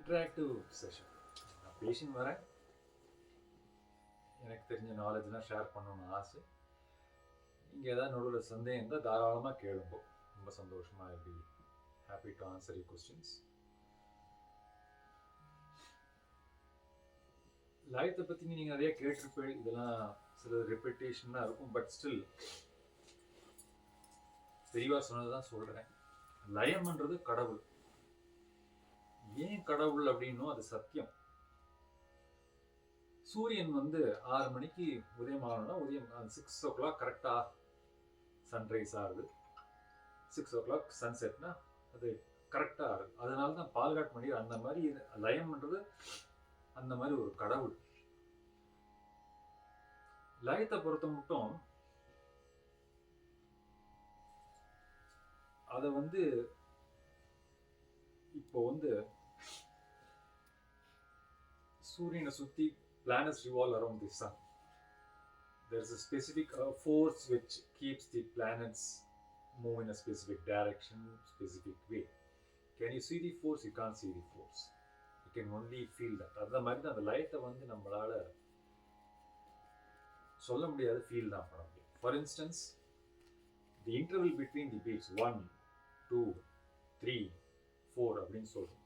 Interactive session. நான் பேசின்னு வரேன், எனக்கு தெரிஞ்ச நாலேஜ்லாம் ஷேர் பண்ணணும்னு ஆசை. நீங்கள் ஏதாவது நடுவில் சந்தேகம் இருந்தால் தாராளமாக கேளுங்க. ரொம்ப சந்தோஷமாக I be happy to answer you questions. லயத்தை பற்றி நீங்கள் நிறைய கேட்டிருப்பேன். இதெல்லாம் சில ரெப்பிட்டேஷனாக இருக்கும், பட் ஸ்டில் தெளிவாக சொன்னது தான் சொல்கிறேன். லயம்ன்றது கடவுள். ஏன் கடவுள் அப்படின்னும் அது சத்தியம். சூரியன் 6 மணிக்கு உதயம் ஆகணும்னா உதயம் 6 o'clock கரெக்டாக சன்ரைஸ் ஆகுது, 6 o'clock சன்செட்னா அது கரெக்டாக ஆகுது. அதனால தான் பால்காட் மணி அந்த மாதிரி லயம்ன்றது அந்த மாதிரி ஒரு கடவுள். லயத்தை பொறுத்த மட்டும் அதை இப்போ சூரியனை சுற்றி planets revolve around the sun. There is a specific force which keeps the planets move in a specific direction, specific way. Can you see the force? You can't see the force. You can only feel that. அந்த மாதிரி தான் அந்த லைட்டை நம்மளால சொல்ல முடியாது, feel தான் பண்ண முடியும். For instance, the interval between the beats 1, 2, 3, 4 அப்படின்னு சொல்றோம்.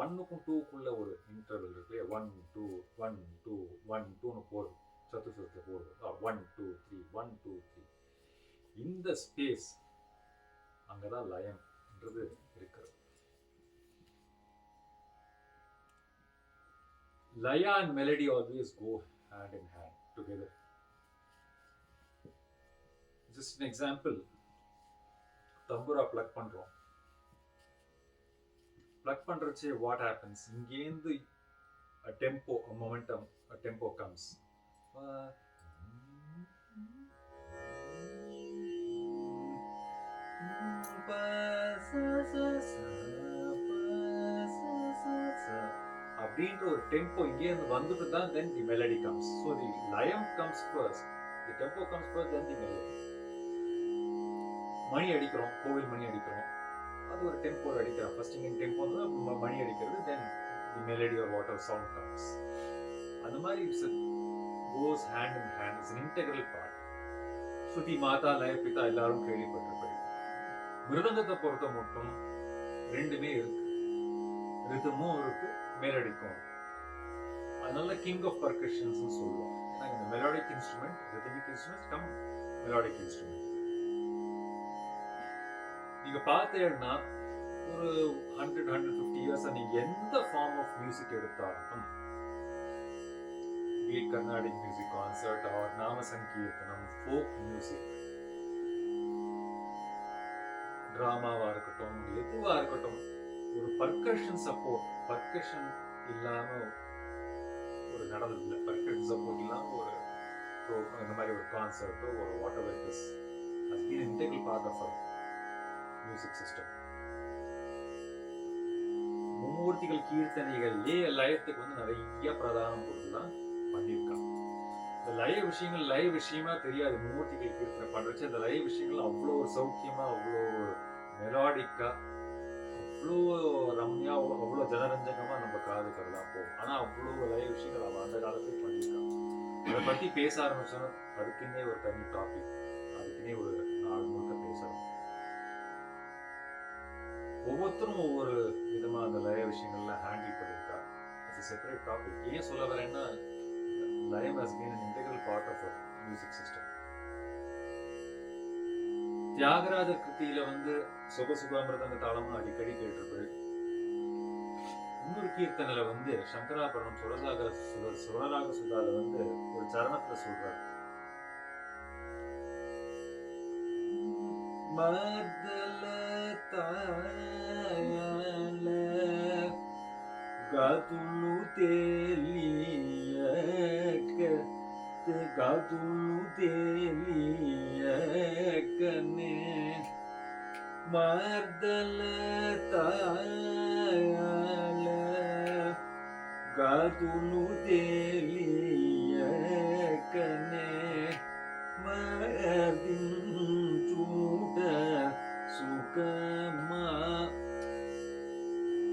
1க்கும் 2க்குள்ள ஒரு இன்டர்வல் இருக்கு. 1 2 1 2 1 2ன்னு போடுது, சதுசரத்தில் போடுது. 1 2 3 1 2 3. இந்த ஸ்பேஸ் அங்கதான் லயம்ன்றது இருக்கிறது. லயா and melody always go hand in hand together. Just an example, tambura plug பண்றோம். பிளக் பண்றச்சே what happens? இங்கேருந்து a tempo, a momentum, a tempo comes. அப்படின்ற ஒரு டெம்போ இங்கேருந்து வந்துட்டு தான் then the melody comes. So the lயம் comes first, the tempo comes first, then the melody. மணி அடிக்கிறோம், கோவில் மணி அடிக்கிறோம், அது ஒரு டெம்போ அடிக்கிறோம். ஃபர்ஸ்ட் இங்கே டெம்போ மணி அடிக்கிறது, then the melody or water sound comes. அந்த மாதிரி it's goes hand in hand, it's an integral part. ஸ்ருதி, மாதா, லய, பிதா எல்லாரும் கேள்விப்பட்டிருப்பீங்க. மிருதங்கத்தை பொறுத்த மட்டும் ரெண்டுமே இருக்கு, ரிதமும் இருக்கு, மெலடிக்கும். அதனால கிங் ஆஃப் பர்கஷன்ஸ் சொல்லுவோம். ஏன்னா இந்த melodic instrument, rhythmic instrument come melodic instrument. நீங்க பார்த்தீங்கன்னா ஒரு 100-150 இயர்ஸ் நீங்க எந்த ஃபார்ம் ஆஃப் மியூசிக் எடுத்தாலும், கர்நாடிக் மியூசிக், கான்சர்ட் ஆர் நாம சங்கீர்த்தனம், ஃபோக் மியூசிக், டிராமாவா இருக்கட்டும், எதுவா இருக்கட்டும், ஒரு பர்கஷன் சப்போர்ட், பர்கஷன் இல்லாம ஒரு நடந்தது இல்லை. பர்கஷன் சப்போர்ட் இல்லாம ஒரு இந்த மாதிரி ஒரு கான்சர்ட்டோ ஒரு what ever it is has been an integral part of our music system. மும்மூர்த்திகள் கீர்த்தனைகள்லே லயத்துக்கு நிறைய பிரதானம் கொடுத்துதான் பண்ணியிருக்காங்க. இந்த லய விஷயங்கள் லய விஷயமா தெரியாது. மும்மூர்த்திகள் கீர்த்தனை பண்றச்சு அந்த லய விஷயங்கள் அவ்வளோ சௌக்கியமா, அவ்வளோ மெலாடிக்கா, அவ்வளோ ரம்யா, அவ்வளோ ஜனரஞ்சகமா நம்ம காதுக்கெல்லாம் போகும். ஆனா அவ்வளோ லய விஷயங்கள் அவன் அந்த காலத்துல பண்ணியிருக்கான். அதை பத்தி பேச ஆரம்பிச்சோன்னா அதுக்குன்னே ஒரு தனி டாபிக், அதுக்குன்னே ஒரு நாள் முழுக்க பேசணும். ஒவ்வொருத்தரும் ஒவ்வொரு விதமா அந்த லய விஷயங்கள்ல ஹேண்டில் பண்ணியிருக்கா. It's a separate topic. ஏன் சொல்ல வரேன்னா, லயம் has been an integral part of our music system. Thyagarajar கிருத்தியில சுகசுகாமிருதங்க தாளமும் அடிக்கடி கேட்டிருப்பது. இன்னொரு கீர்த்தனையில சங்கராபரணம் சுரராக சுதால ஒரு சரணத்துல சொல்றாரு, மர்தல தாயால காதுலு தேலியக்க காதுலு தேலியக்கனே, மர்தல தாயால காதுலு தேலியக்கனே, மர்தின் சூட சுகமா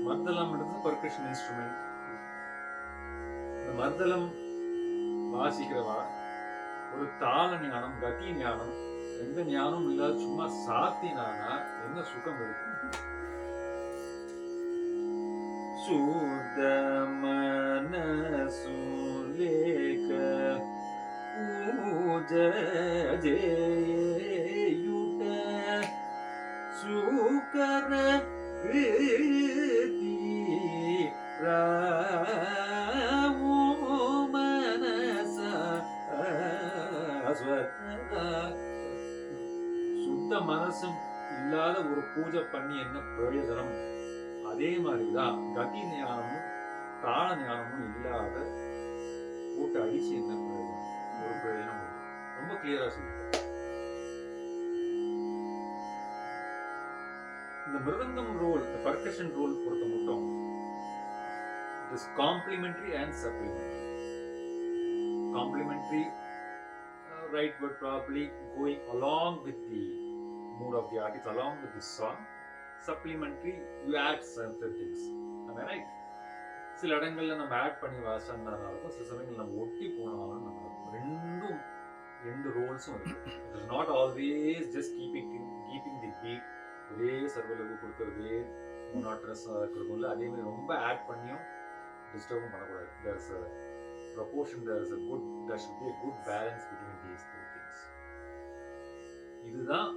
மர்தலம்ன்றது பர்கஷன் இன்ஸ்ட்ருமெண்ட். இந்த மர்தலம் வாசிக்கிறவா ஒரு தாள ஞானம், கதி ஞானம், எந்த ஞானமும் இல்லாத சும்மா சாத்தினானா என்ன சுகம் இருக்கு. சுத மனசு லேக பூஜ ஜேயுட சுகர ரிதி ராமோ மனச சுத்த மனசும் இல்லாத ஒரு பூஜை பண்ணி என்ன பிரயோஜனம்? அதே மாதிரிதான் கதி ஞானமும் தாள ஞானமும் இல்லாத போட்டு அடிச்சு என்ன பிரயோஜனம்? ஒரு பிரயோஜனம் இல்லை. ரொம்ப கிளியரா சொல்லிட்டேன். இந்த மிருதங்கம் ரோல், இந்த பர்கஷன் ரோல் பொறுத்த மட்டும் it is complementary and supplementary. Complementary, right word probably, going along with the mood of the artist, along with the song. Supplementary, you add certain things. Am I right? சில இடங்கள்ல நம்ம add பண்ணி வாசிச்சா இருக்கும், சில சமயங்கள் நம்ம ஒட்டி போனாலும் நல்லா இருக்கும். ரெண்டு ரோல்ஸும் இருக்கு. It is not always just keeping the beat, ஒரே சர்வலகு கொடுக்கறதே மோனோட்டனஸாக இருக்கிறதும் இல்லை. அதே மாதிரி ரொம்ப ஆட் பண்ணியும் டிஸ்டர்பும் பண்ணக்கூடாது. there is a proportion, there should be a good balance between these two things. இதுதான்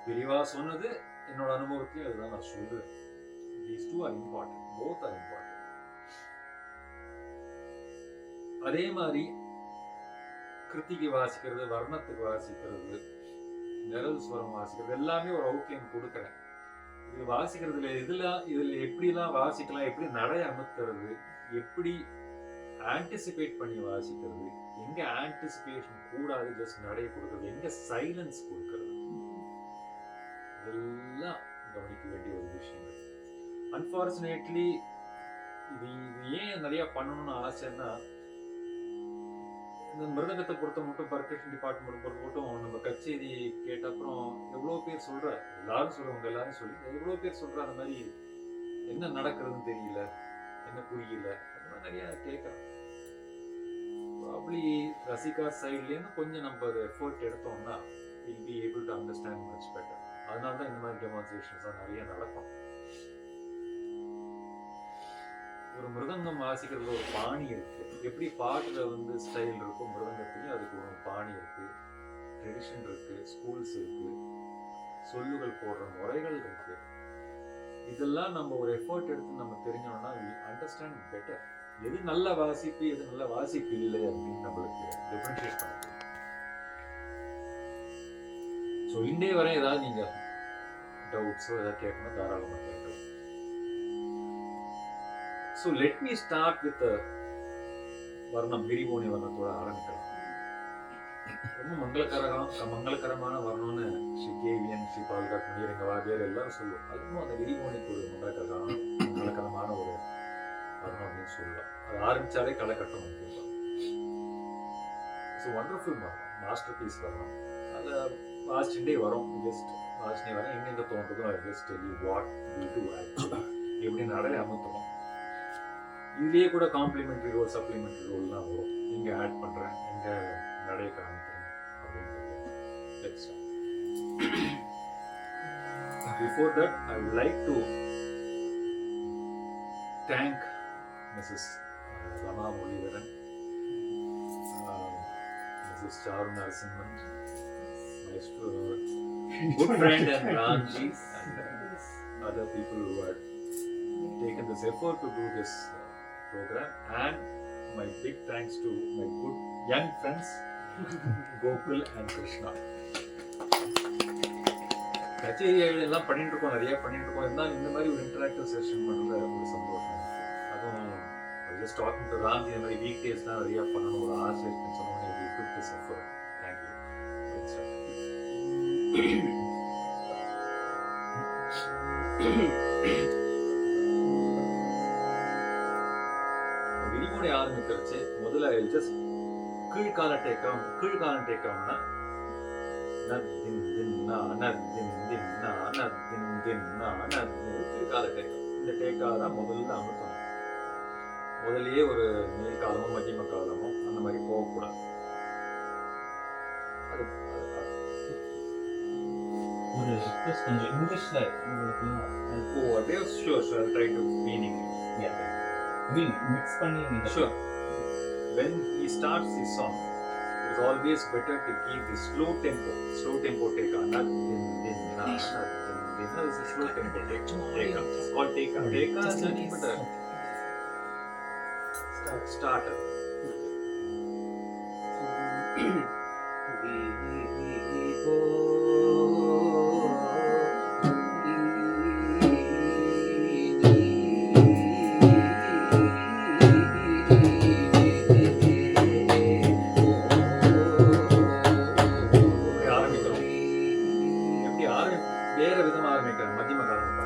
தெளிவா சொன்னது. என்னோட அனுபவத்தையும் அதுதான் நான் சொல்லுவேன். these two are important, both are important. அதே மாதிரி கிருத்திகை வாசிக்கிறது, வர்ணத்துக்கு வாசிக்கிறது, நிரல் ஸ்வரம் வாசிக்கிறது எல்லாமே ஒரு அவுட்லைன் கொடுக்குறேன். இது வாசிக்கிறதுல இதுல எப்படிலாம் வாசிக்கலாம், எப்படி நடை அமுத்துறது, எப்படி ஆன்டிசிபேட் பண்ணி வாசிக்கிறது, எங்க ஆன்டிசிபேஷன் கூடாது ஜஸ்ட் நடை கொடுக்கறது, எங்க சைலன்ஸ் கொடுக்கறது, இதெல்லாம் கவனிக்க வேண்டிய ஒரு விஷயங்கள். அன்பார்ச்சுனேட்லி இது ஏன் நிறைய பண்ணணும்னு ஆசைன்னா, இந்த மிருதங்கத்தை பொறுத்த மட்டும், பர்கஷன் டிபார்ட்மெண்ட் பொறுத்த மட்டும் நம்ம கச்சேரி கேட்ட அப்புறம் எவ்வளோ பேர் சொல்ற, எல்லாரும் சொல்றவங்க எல்லாரும் சொல்லி எவ்வளோ பேர் சொல்ற அந்த மாதிரி என்ன நடக்கிறதுன்னு தெரியல, என்ன புரியல, அந்த மாதிரி நிறைய கேட்கறோம். ப்ராப்ளி ரசிகா சைட்லேருந்து கொஞ்சம் நம்ம ஒரு எஃபோர்ட் எடுத்தோம்னா will be able to understand much better. அதனால தான் இந்த மாதிரி டெமான்ஸ்ட்ரேஷன்ஸ் நிறைய நடக்கும். ஒரு மிருதங்கம் வாசிக்கிறதுல ஒரு பாணி இருக்கு. எப்படி பாட்டுல ஸ்டைல் இருக்கும், மிருதங்கத்துலயும் அதுக்கு ஒரு பாணி இருக்கு, ட்ரெடிஷன் இருக்கு, ஸ்கூல்ஸ் இருக்கு, சொல்லுகள் போடுற முறைகள் இருக்கு. இதெல்லாம் நம்ம ஒரு எஃபோர்ட் எடுத்து நம்ம தெரிஞ்சோம்னா we understand better. எது நல்ல வாசிப்பு, எது நல்ல வாசிப்பு இல்லை அப்படின்னு நம்மளுக்கு டிஃபரன்ஷியேட் பண்ண முடியும். ஸோ இண்டே வரை ஏதாவது நீங்க டவுட்ஸோ ஏதாவது கேட்கணும், தாராளமாக கேட்கலாம். So let me start with வர்ணம், விரிவோனி வர்ணத்தோட ஆரம்பிக்கலாம். ரொம்ப மங்களகரமான வர்ணம்னு ஸ்ரீ கேவியன், ஸ்ரீ பால்காட் முனியர், எங்க வாத்தியார் எல்லாரும் சொல்லுவோம். அதுவும் அந்த விரிவோனிக்கு ஒரு மங்களகரமான ஒரு வர்ணம் அப்படின்னு சொல்லுவோம். அது ஆரம்பிச்சாலே களை கட்டம் அப்படின்னு. ஸோ ஒண்டர்ஃபுல் வர்ணம், மாஸ்டர் பீஸ் வர்ணம். அதை வாசிச்சுட்டே வரும், ஜஸ்ட் வாசிச்சுட்டே வரேன். எங்கெங்க தோன்றதோ I just tell you what we do actually, எப்படி நடை அமுத்தணும். இதுலேயே கூட காம்ப்ளிமெண்ட்ரி ரோல், சப்ளிமெண்ட்ரி ரோல்லாம் வரும். இங்கே ஆட் பண்ணுறேன், எங்கே நடைய காமிக்கிறேன் அப்படின்றது. Before that, I would like to thank Mrs. Rama Mulivaran, Mrs. Charu Narasimhan, my good friend and Ramji, and other people who had taken this effort to do this program, and my big thanks to my good young friends Gokul and Krishna. கச்சேரி எல்லாம் பண்ணிட்டு இருக்கோம், நிறைய பண்ணிட்டு இருக்கோம். இருந்தாலும் இந்த மாதிரி ஒரு இன்டராக்டிவ் செஷன் பண்ணுற ஒரு சந்தோஷம் இருக்கு. அதுவும் ஜஸ்ட் டாக்கிங் டு ராம்ஜி, இந்த மாதிரி வீக் டேஸ்லாம் நிறைய பண்ணணும் ஒரு ஆசை இருக்குன்னு சொன்னோன்னே we took this effort. Thank you. விரிவுரை ஆரம்பிக்கிறச்சு முதல்ல ஜஸ்ட் கீழ்காலம் டேக்கம்னா கீழ்கால டேக்கம். இந்த டேக்காக தான் முதல்ல அமுத்தணும். முதல்லயே ஒரு மேல் காலமோ மத்தியம காலமோ அந்த மாதிரி போகக்கூடாது. அது ஒரு ரிக்வெஸ்ட் கொஞ்சம் இங்கிலீஷ்ல உங்களுக்கு அப்படியே sure try to meaning mix பண்ணி நீங்க sure. When he starts his song, it is always better to keep the slow tempo take on. Not din na. This is a slow tempo take on. It's called take on. Take on is nothing but a starter. வேற விதமா ஆரம்பிக்கிறாங்க. மத்தியம காலம்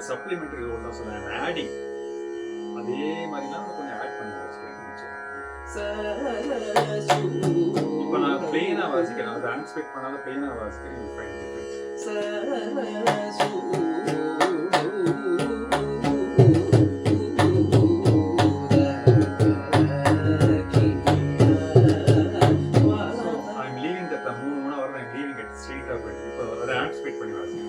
supplementary role தான் சொல்லுவேன். Adding அதே மாதிரிலாம் கொஞ்சம் ஆட் பண்ணி வச்சுக்கிறேன். இப்போ நான் பிளெயினா வாசிக்கிறேன், அதை அன்எக்ஸ்பெக்ட் பண்ணாத பிளெயினா வாசிக்கிறேன். I'm leaving that 3 மூணா வர I'm leaving it straight up. இப்போ அதை அன்எக்ஸ்பெக்ட் பண்ணி வாசிக்கிறேன்.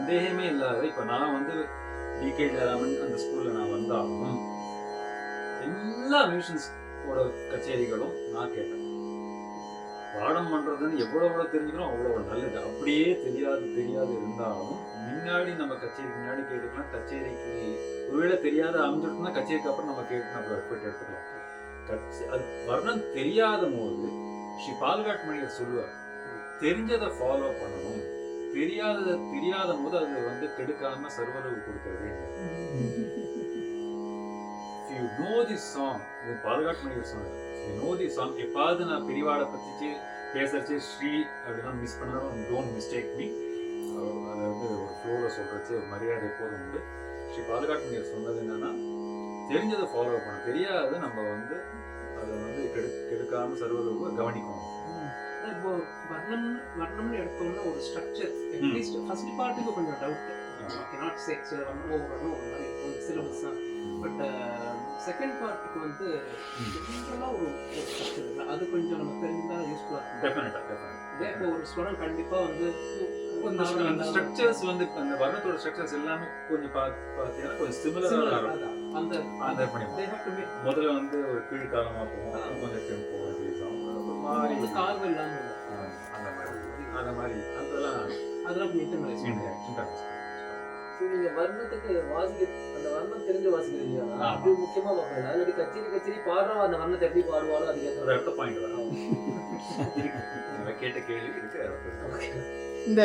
சந்தேகமே இல்லாத இப்போ நான் வந்து டிகே ஜெயராமன் அந்த ஸ்கூல்ல நான் வந்தாலும் எல்லா மியூசியன்ஸோட கச்சேரிகளும் நான் கேட்டேன். பாடம் பண்றதுன்னு எவ்வளவு தெரிஞ்சுக்கிறோம் அவ்வளவு நல்லது. அப்படியே தெரியாது இருந்தாலும் முன்னாடி நம்ம கச்சேரிக்கு முன்னாடி கேட்டுக்கலாம். கச்சேரிக்கு ஒருவேளை தெரியாத அமைஞ்சிருக்குன்னா கச்சேரிக்கு அப்புறம் நம்ம கேட்டு நம்ம எஃபர்ட் எடுத்துக்கலாம். அது வர்ணம் தெரியாத போது ஸ்ரீ பால்காட் மணியர் சொல்லுவார், தெரிஞ்சதை ஃபாலோ பண்ணணும், தெரியாத போது அது வந்து கெடுக்காம சர்வரவு கொடுக்கறதே. If you know this song, இது பால்காட் மணியர் சொன்னார், you know this song, எப்பாவது நான் பிரிவாட பத்திச்சு பேசச்சு ஸ்ரீ அப்படின்னா மிஸ் பண்ணாலும் டோன்ட் மிஸ்டேக் மீ. அதாவது ஒரு ஃப்ளோவில் சொல்றச்சு ஒரு மரியாதை எப்போதும் உண்டு. ஸ்ரீ பால்காட் மணியர் சொன்னது என்னன்னா, தெரிஞ்சதை ஃபாலோ பண்ணணும், தெரியாத நம்ம வந்து அதை வந்து கெடுக்காம சர்வரவு கவனிக்கணும். இப்போ வர்ணம்னு எடுத்தோம்னா ஒரு ஸ்ட்ரக்சர், அட்லீஸ்ட் ஃபர்ஸ்ட் பார்ட்டுக்கு கொஞ்சம் டவுட், நாட் சே வரணும் ஒரு மாதிரி இருக்கும் சிலபஸ் தான். பட் செகண்ட் பார்ட்டுக்கு வந்து ஜென்ரலாக ஒரு ஸ்ட்ரக்சர் இல்லை, அது கொஞ்சம் நம்ம தெரிஞ்சுதான் யூஸ்ஃபுல்லாக இருக்கும். டெஃபினட்டாக இப்போ ஒரு ஸ்டூடெண்ட் கண்டிப்பாக வந்து அந்த ஸ்ட்ரக்சர்ஸ் வந்து அந்த வர்ணத்தோட ஸ்ட்ரக்சர்ஸ் எல்லாமே கொஞ்சம் பார்த்தீங்கன்னா கொஞ்சம் சிமிலராக இருக்கும். அந்த முதல்ல வந்து ஒரு கீழ்காலமாக போகும், கொஞ்சம் டெம்போ மாதிரி கார்வ் இல்லாமல் அந்த மாதிரி அதெல்லாம் நீங்க வர்ணத்துக்கு அந்த வர்ணம் தெரிஞ்சு வாசிக்கிறீங்க, அப்படி முக்கியமா பார்க்கல. அல்லாடி கச்சேரி பாடுறவா அந்த வர்ணத்தை எப்படி பாடுவாலும் அதுக்கு அடுத்த பாயிண்ட் வரும். கேட்ட கேள்வி இருக்கு. இந்த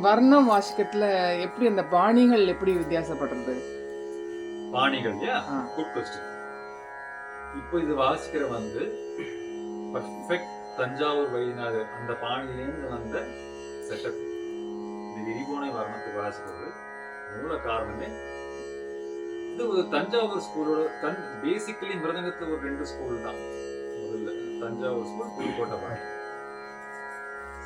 வர்ணம் வாசிக்கிறதுல எப்படி அந்த பாணிகள் எப்படி வித்தியாசப்படுறது? பாணிகள் குட் கொஸ்டின். இப்போ இது வாசிக்கிற வந்து பர்ஃபெக்ட் தஞ்சாவூர் வைத்தியநாதர் அந்த பாணியிலேருந்து வந்த செட்டப். இந்த விரிபோனை வர்ணத்துக்கு வாசிக்கிறது மூல காரணமே இது ஒரு தஞ்சாவூர் ஸ்கூலோட பேசிக்கலி மிருதங்கத்துல ஒரு 2 ஸ்கூல் தான். முதல்ல தஞ்சாவூர் ஸ்கூல், புதுக்கோட்டை பாணி.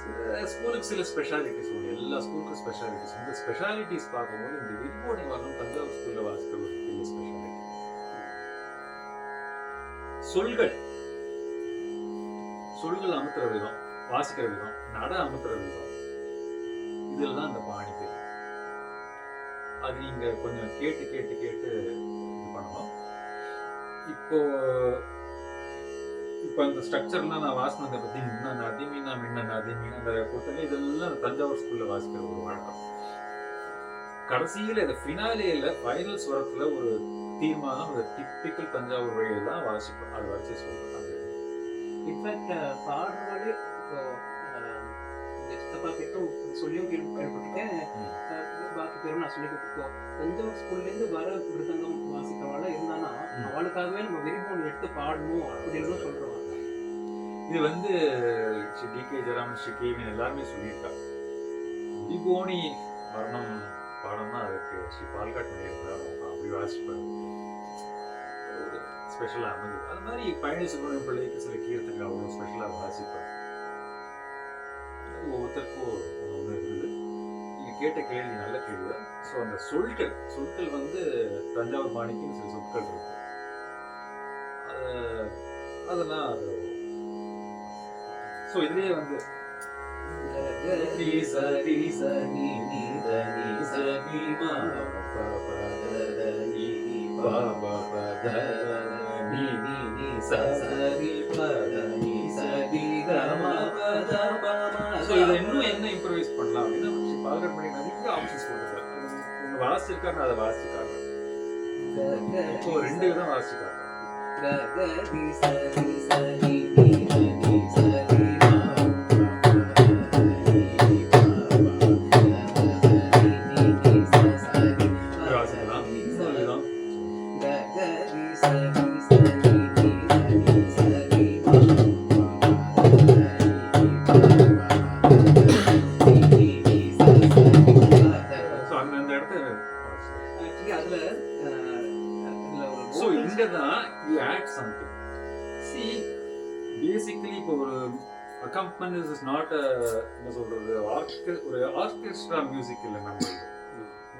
சில ஸ்கூலுக்கு சில ஸ்பெஷாலிட்டிஸ் உண்டு, எல்லா ஸ்கூலுக்கும் ஸ்பெஷாலிட்டிஸ். இந்த ஸ்பெஷாலிட்டிஸ் பார்க்கும்போது இந்த விரிபோனை வர்ணம் தஞ்சாவூர் ஸ்கூல்ல வாசிக்கிற ஒரு பெரிய ஸ்பெஷாலிட்டி. சொல்கள் அமுத்துற விதம், வாசிக்கிற விதம், நட அமுத்துற விதம், இதெல்லாம் அந்த பாணி தெரியும். அது நீங்க கொஞ்சம் கேட்டு இது பண்ணணும். இப்போ அந்த ஸ்ட்ரக்சர்லாம் நான் வாசினதை பத்தி அதிமீனா அந்த பொறுத்தவரை இதெல்லாம் தஞ்சாவூர் ஸ்கூல்ல வாசிக்கிற ஒரு வழக்கம். கடைசியில இந்த ஃபினாலேல ஃபைனல் ஸ்வரத்துல ஒரு தீர்மானம், ஒரு டிப்பிக்கல் தஞ்சாவூர் வழியில தான் வாசிப்போம். அதை வச்சு சொல்றேன். இன்ஃபேக்ட் பாடுறவாலே இப்போ சித்தப்பா கிட்டும் சொல்லியும் கேள்விப்பட்டிருக்கேன், பாக்கி பேரும் நான் சொல்லி கொடுத்துருக்கோம். தஞ்சாவூர் ஸ்கூல்லேருந்து வர மிருதங்கம் வாசிக்கிறவாள இருந்தானா அவளுக்காகவே நம்ம விரிபோன் எடுத்து பாடணும் அப்படின்னு சொல்றோம். இது வந்து ஸ்ரீ டிகே ஜெயராமன், ஸ்ரீ கேவின் எல்லாருமே சொல்லியிருக்காங்க. விரிபோனி வர்ணம் பாடம்னா அதுக்கு ஸ்ரீ பால்காட் மணியர் அப்படி வாசிப்பாரு, ஸ்பெஷலாக அமைஞ்சது. அது மாதிரி பழனி சுப்பிரமணியம் பிள்ளைக்கு சில கீர்த்தனை அவ்வளோ ஸ்பெஷலாக வாசிப்பார். ஒவ்வொருத்தருக்கும் ஒன்று இருக்குது. நீங்கள் கேட்ட கேள்வி நல்ல கேள்வி தான். ஸோ அந்த சொற்கள் வந்து தஞ்சாவூர் பாணிக்கு சில சொற்கள் இருக்கு. அதெல்லாம் ஸோ இதுலேயே வந்து இன்னும் என்ன இம்ப்ரவைஸ் பண்ணலாம் அப்படின்னா பால்காட் மணி நிறைய ஆப்ஷன்ஸ் கொடுத்துருக்காரு. ஒன்று வாசிச்சிருக்காரு, அதை வாசிச்சிருக்காங்க. இப்போ 2 விதம் வாசிச்சிருக்காங்க. Accompaniment is not என்ன சொல்றது, ஒரு ஆர்கெஸ்ட்ரா மியூசிக் இல்லை. நம்ம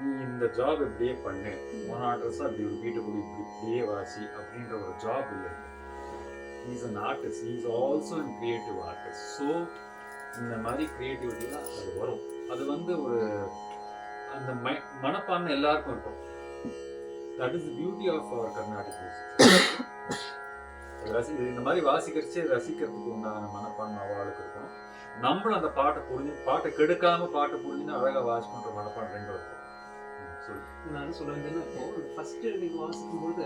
நீ இந்த ஜாப் இப்படியே பண்ணு, மோனாட்ரஸா அப்படி ஒரு பீட்டை கூட இப்படியே வாசி அப்படின்ற ஒரு ஜாப் இல்லை. he is an artist, he is also a creative artist. So இந்த மாதிரி கிரியேட்டிவிட்டிலாம் அது வரும். அது வந்து ஒரு மனப்பான்மை எல்லாருக்கும் இருக்கும். That is beauty of our Carnatic music. இந்த மாதிரி வாசிக்கிறச்சே ரசிக்கிறதுக்கு உண்டான மனப்பான்மை அவளுக்கு இருக்கும். நம்மளும் அந்த பாட்டை கெடுக்காம பாட்டை புரிஞ்சுன்னு அழகா வாசிக்கின்ற மனப்பான்மை ரெண்டும் இருக்கும். நான் சொல்ல வேண்டியது இப்போ ஃபர்ஸ்ட் நீங்க வாசிக்கும்போது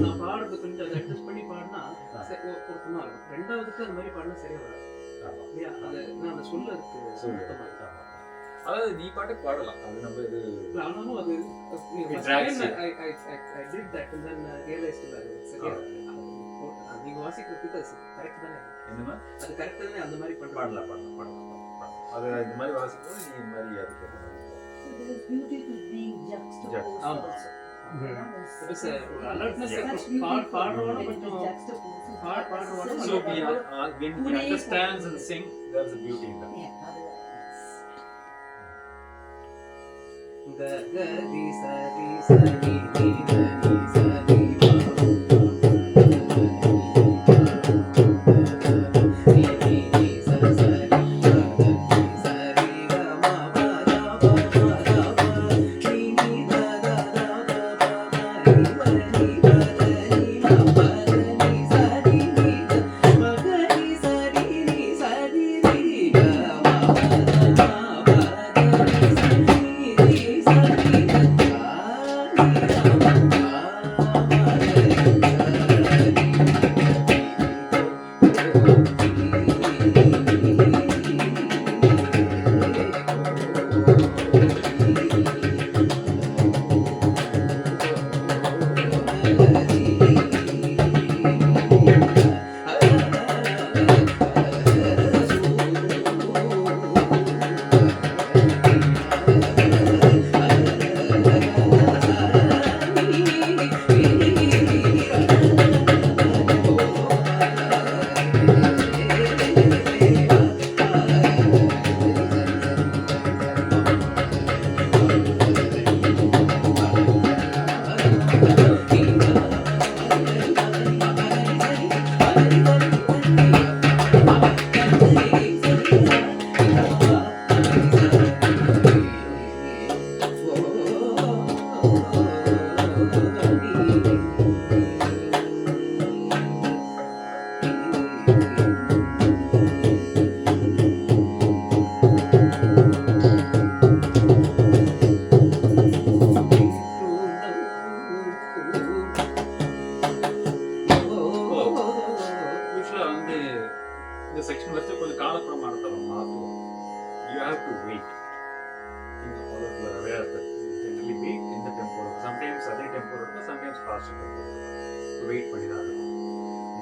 நான் பாடுறது கொஞ்சம் அதை அட்ஜஸ்ட் பண்ணி பாடினா பொருத்தமா இருக்கும். ரெண்டாவதுக்கு அந்த மாதிரி பாடினா சரியா வராது இல்லையா? அது நான் அந்த சொல்ல இருக்கு. அதாவது நீ பாட்டுக்கு பாடலாம், அது நம்ம இது ஆனாலும் அது சரியா நீங்க வாசிக்கிறதுக்கு கரெக்ட் தானே? என்னமா அது கரெக்ட் தானே? அந்த மாதிரி பாடலாம். அது இந்த மாதிரி வாசிக்கும்போது நீ இந்த மாதிரி அதுக்கு ஏற்ற மாதிரி So when he understands and sing, there's a beauty in that. Ga ga ri sa ri sa ri ri ri sa ri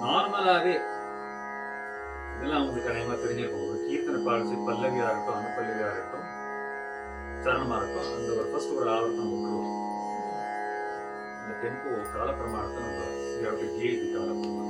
நார்மலாவே இதெல்லாம் உங்களுக்கு கண்டிப்பா தெரிஞ்சிருக்கும். ஒரு கீர்த்தனை பாடிச்சு பல்லவியா இருக்கட்டும், அனுப்பல்லவியா இருக்கட்டும், சரணமா இருக்கட்டும், அந்த ஒரு ஃபர்ஸ்ட் ஒரு ஆவர்த்தம் விட்டுருவோம். இந்த டெம்போ காலப்பிரமாணத்தை நம்ம கேஜ் காலப்பிரமாணம்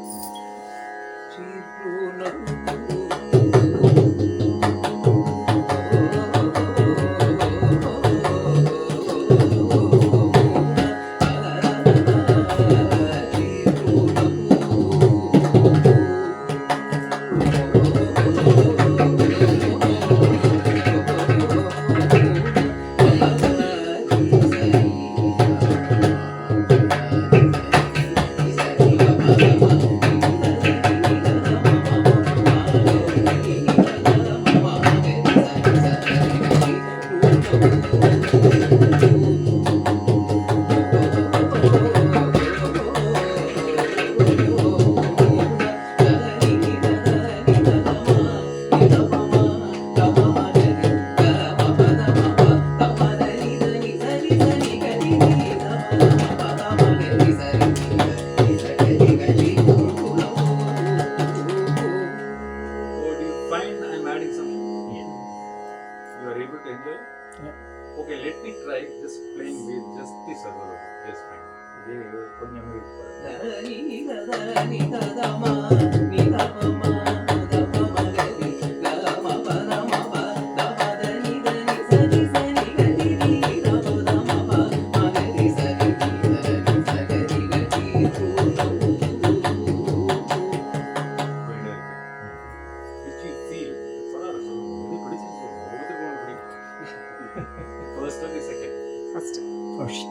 First or the second? First First.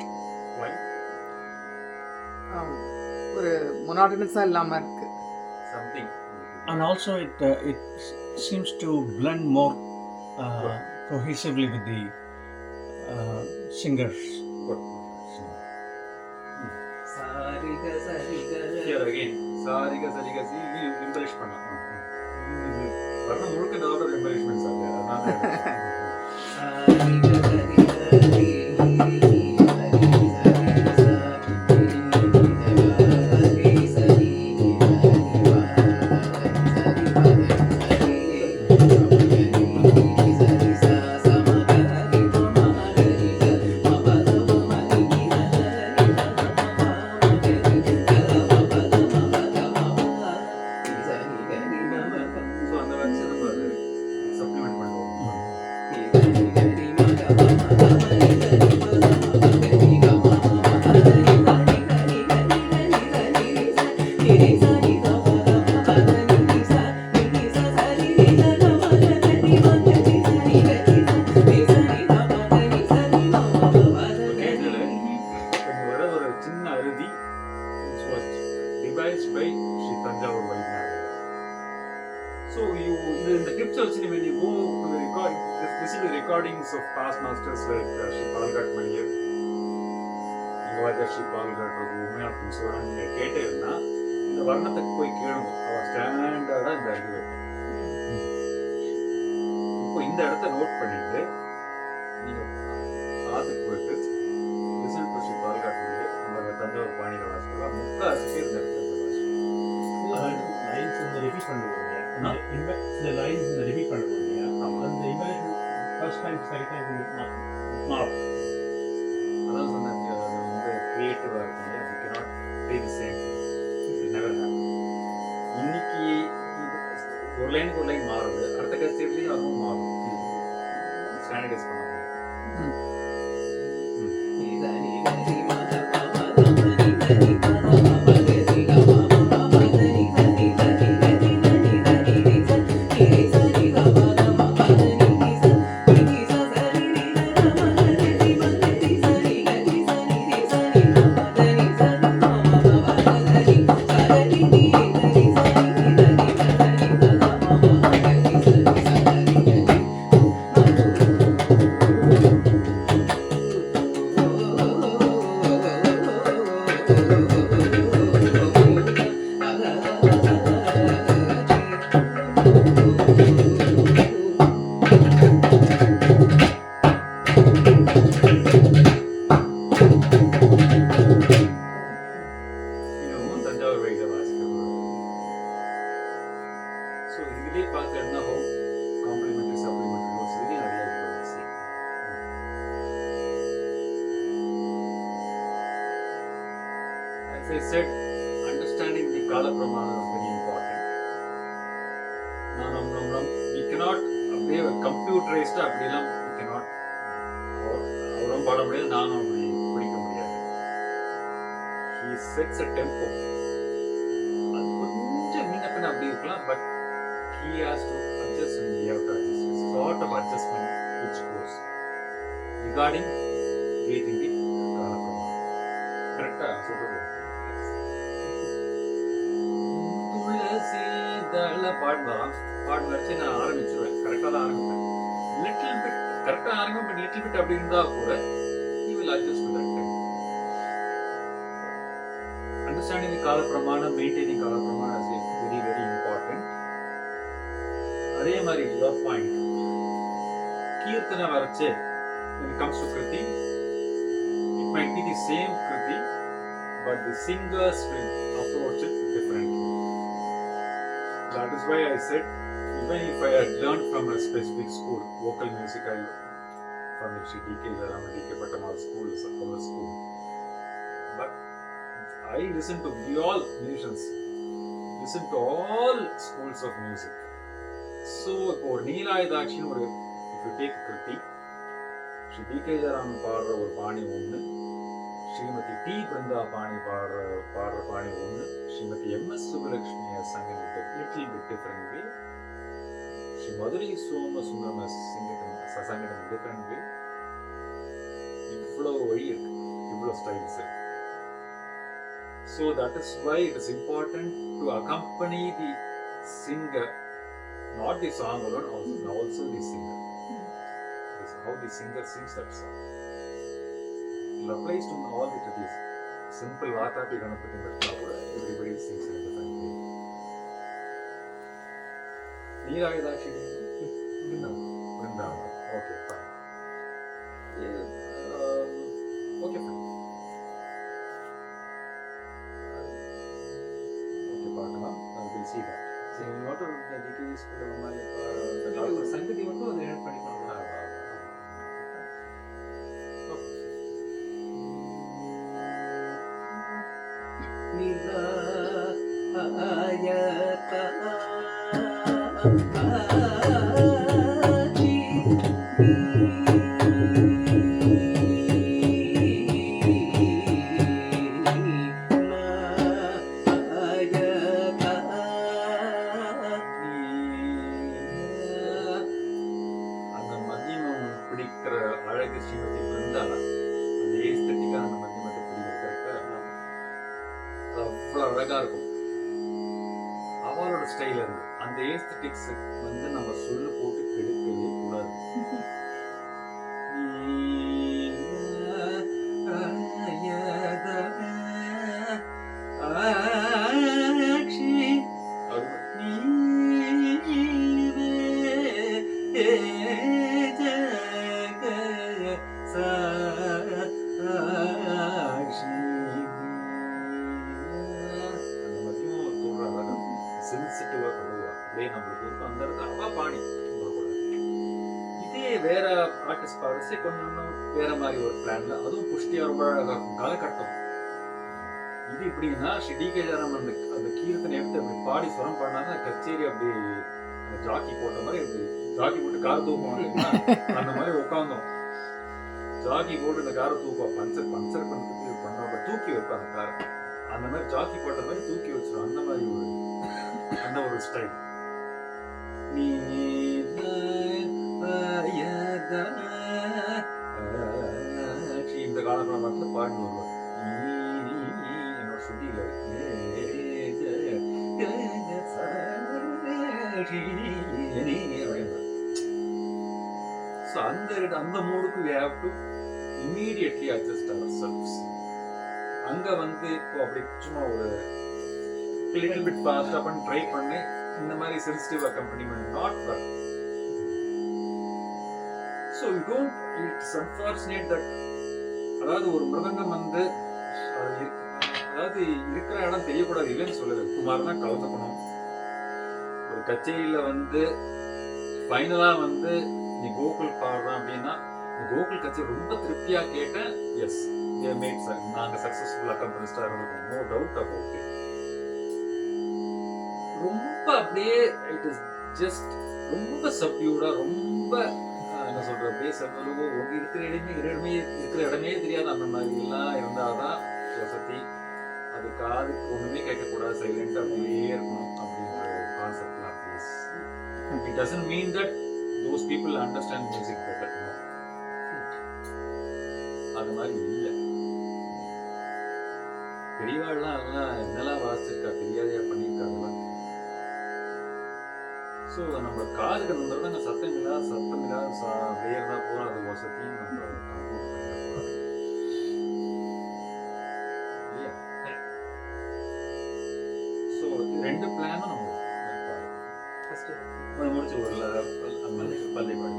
Why? ஒரு மொனாட்டனஸாக இல்லாமல் இருக்கு. Something. And also it seems to blend more cohesively with the singers. Good. சாரிக சரிக Here again, சாரிக சரிக சி you embellish பண்ணலாம். வர்ணம் முழுக்க இந்த ஆர்டர் embellishments ஆகுது. அதனால சாரிக சரிக ஸோ அந்த வச்சு நம்ம அது சப்ளிமெண்ட் பண்ணுவோம். கேட்டல இங்க வர ஒரு சின்ன அருவி devised by Sri Thanjavur Vaidyanathar. So இந்த டிப்ஸ் வச்சு when you go to the record, listen to recordings of past masters like Sri Palghat Maniyar, Ingavaja Sri Palghat, Umayat Musuran, நீங்கள் கேட்டேன்னா இந்த வர்ணத்துக்கு போய் கேளுங்க. அவள் ஸ்டாண்டர்டாக இந்த அருவி வைப்பேன். இப்போ இந்த இடத்த நோட் பண்ணிட்டு நீங்கள் ஆத்துக்கு போயிட்டு லிசன் டு ஸ்ரீ பால்காட் மணியர் நம்ம தஞ்சாவூர் பாணியில் வாசிக்கலாம். முக்காசு பேர் இந்த இடத்துல வாசிக்கலாம். லைன்ஸ் இந்த ரிப்பீட் பண்ணுவோம் இந்த லைன்ஸ் இந்த ரிப்பீட் பண்ணுவோம் இல்லையா? அந்த image first time second time மாறும். அதான் சொன்னேன், அது வந்து கிரியேட்டிவாக இருக்கும் இல்லையா? You cannot play the same thing. It never happen. இன்னைக்கு இது ஒரு லைனுக்கு ஒரு லைன் மாறுது, அடுத்த கஸ்டடிலையும் அதுவும் மாறும். ஸ்டாண்டர்டைஸ் பண்ண முடியும். இதுவும் தஞ்சாவூர் வைத்திய வாசிக்கிறது. ஸோ இதுலேயே பார்த்தீங்கன்னா ஹோ காம்ப்ளிமெண்ட்ரி சப்ளிமெண்ட்ரி நோட்ஸ் இதுலேயே நிறைய இருக்கு. As I said, understanding the Kala Pramana is very important. We cannot அப்படியே கம்ப்யூட்டரைஸ்டு அப்படிலாம் we cannot அவரும் பாட முடியாது, நானும் அப்படி பிடிக்க முடியாது. He sets a tempo. அது கொஞ்சம் முன்ன பின்ன அப்படி இருக்கலாம், but he has to adjust and we have to adjust. It's sort of adjustment which goes regarding creating the Kala Pramana. கரெக்டா சொல்றது? துளசி தள பாடுவான் வச்சு நான் ஆரம்பிச்சிருவேன். கரெக்டாக தான் ஆரம்பிப்பேன். லிட்டில் பிட் கரெக்டாக ஆரம்பிப்பேன், பட் லிட்டில் பிட் அப்படி இருந்தால் கூட he will adjust to that time. Understanding the Kala Pramana, maintaining Kala Pramana is very, very important. அதே மாதிரி your point, கீர்த்தனை வரைச்சு when it comes to Kriti, it might be the same Kriti, but the singers will approach it differently. That is why I said, even if I had learned from a specific school, vocal music, from the Sri D.K. Jaram and D.K. Patamal schools, our school, but I listen to, we all musicians listen to all schools of music. So, for Neelayadakshi, if you take Kriti, Sri D.K. Jaram பாடுற ஒரு பாணி ஒன்று, Srimathi D Brinda பாணி பாடுற பாணி ஒன்று, Srimathi M.S. Subbulakshmi sang in a little bit different way, Sri Madhuri Soma Sundarama sang it in a different way, இவ்வளோ வழி இருக்கு, இவ்வளோ ஸ்டைல்ஸ் இருக்கு. So that is why it is important to accompany the singer, not the song alone, also the singer. This is how the singer sings that song. It applies to all the traditions. Simple Vatapi Ganapati Vatna, everybody sings in a different way. Neerayadashi, Vrindavan. Okay, fine. Okay, fine. Okay, Partama, we'll see that. சரி, what are the details for the ஒரு சங்கதி மட்டும் அதை add பண்ணி பண்ணலாம். அந்த மதியமம் பிடிக்கிற அழகு ஸ்ரீமதி பிருந்தா, அந்த ஏஸ்தட்டிக்கா அந்த மதியமத்தை பிடிக்கிறதுக்கு அவ்வளோ அழகா இருக்கும். அவளோட ஸ்டைல் அது. அந்த ஏஸ்தட்டிக்ஸ் வந்து நம்ம சொல்லு போட்டு கெடுக்கவே கூடாது. அந்த மதியம் தோன்ற அழகா சென்சிட்டிவா தொடுவா, அப்படியே நம்மளுக்கு இருக்கும். அந்த இடத்துல அவ பாடி சொல்லக்கூடாது. இதே வேற ஆர்டிஸ்ட் பாடிச்சு கொஞ்சம் இன்னும் வேற மாதிரி ஒரு பிளான்ல, அதுவும் புஷ்டியா ரொம்ப அழகா இருக்கும், காலகட்டம். இது இப்படின்னா ஸ்ரீ டி கே ஜெயராமன் அந்த கீர்த்தனை எடுத்து அப்படி பாடி சுரம் பாடினாங்க, கச்சேரி அப்படி ஜாக்கி போட்ட மாதிரி இப்படி ஜாக்கி போட்டு கார் தூக்குவாங்க, அந்த மாதிரி உட்காந்தோம். ஜாக்கி போட்டு இந்த காரை தூக்குவா, பஞ்சர் பண்ணுறதுக்கு பண்ண தூக்கி வைப்பா அந்த காரை. அந்த மாதிரி ஜாக்கி போட்ட மாதிரி தூக்கி வச்சிடும். அந்த மாதிரி ஒரு ஸ்டைல். இந்த காலத்தில் பாட்டு வருவார், என்னோட சுட்டியில் அந்த மூடுக்கு we have to immediately adjust ourselves. அங்க வந்து இப்போ அப்படி சும்மா ஒரு little bit fast பண்ணி ட்ரை பண்ணி இந்த மாதிரி sensitive accompaniment not work. So you don't, it's unfortunate that, அதாவது ஒரு மிருதங்கம் வந்து அதாவது இருக்கிற இடம் தெரியக்கூடாது, இல்லைன்னு சொல்லுது. குமார் தான் கலந்துக்கணும். ஒரு கச்சேரியில வந்து ஃபைனலா வந்து நீ கோகுல் பாடுறான் அப்படின்னா, கோகுல் கச்சேரி ரொம்ப திருப்தியா கேட்டேன், எஸ் நாங்க சக்சஸ்ஃபுல் அக்கம்பனிஸ்டா இருந்திருக்கோம், நோ டவுட் அபவுட் இட். ரொம்ப அப்படியே இட் இஸ் ஜஸ்ட் ரொம்ப சப்டியூடா, ரொம்ப என்ன சொல்ற, அப்படியே செவ்வளவோ இருக்கிற இடமே தெரியாது, அந்த மாதிரி எல்லாம் இருந்தாதான் வசதி. அது காது ஒண்ணுமே கேட்கக்கூடாது, சைலண்ட் அப்படியே இருக்கணும் அப்படின்ற கான்செப்ட்லாம் please. It doesn't mean that those people understand music better. No. அது மாதிரி இல்லை. பெரியவாள்லாம் எல்லாம் என்னெல்லாம் வாசிச்சிருக்கா, தெரியாதையா பண்ணியிருக்காங்க. ஸோ நம்ம காதுக்கு நம்ம சத்தம் இல்லாத அப்படியே இருந்தால் போகிற அது வசதியும் நம்ம கம்ப்யூட்டர் பண்ணிடக்கூடாது இல்லையா? ஸோ ரெண்டு பிளானும் நம்ம முடிச்சு ஒரு பள்ளி பாடி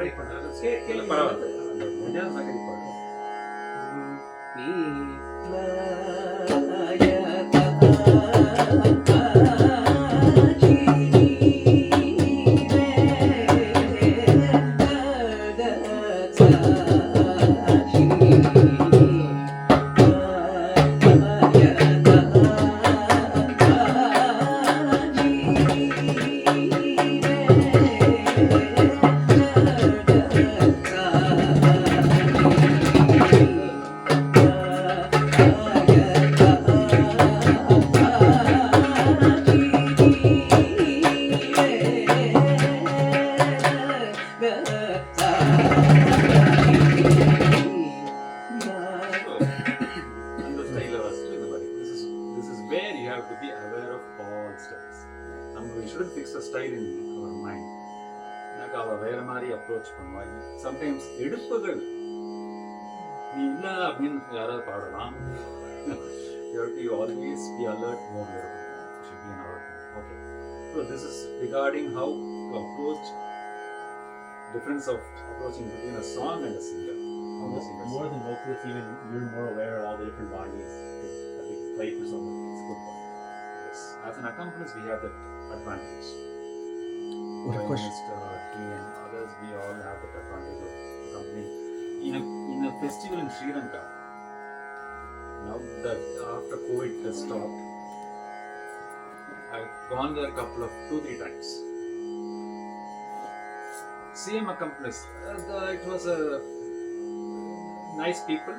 ட்ரை பண்ணாரு இல்ல, கேள்வி பரவாயில்ல. அந்த முடியாத சங்கதி பாடு. அந்த ஸ்டைல வாசிச்சு இந்த மாதிரி this is where you have to be aware of all styles. we shouldn't fix a style in our mind. எனக்கு அவ வேற மாதிரி அப்ரோச் பண்ணுவாங்க. சம்டைம்ஸ் எடுப்புகள் நீ இல்ல அப்படின்னு யாராவது பாடலாம். You have to always be alert mode இருக்கணும். Should be in alert mode. Okay. So this is regarding how to approach difference of approaching between a song and a singer. How the singer More than vocalists, even you're more aware of all the different bodies that we play for someone. It's a good point. Yes. As an accompanist, we have that advantage. What a question. Violinist, he and others, we all have that advantage of accompanying. In a festival in Sri Lanka, now that after COVID has stopped, I've gone there a couple of 2-3 times. Same accompanist. It was a nice people.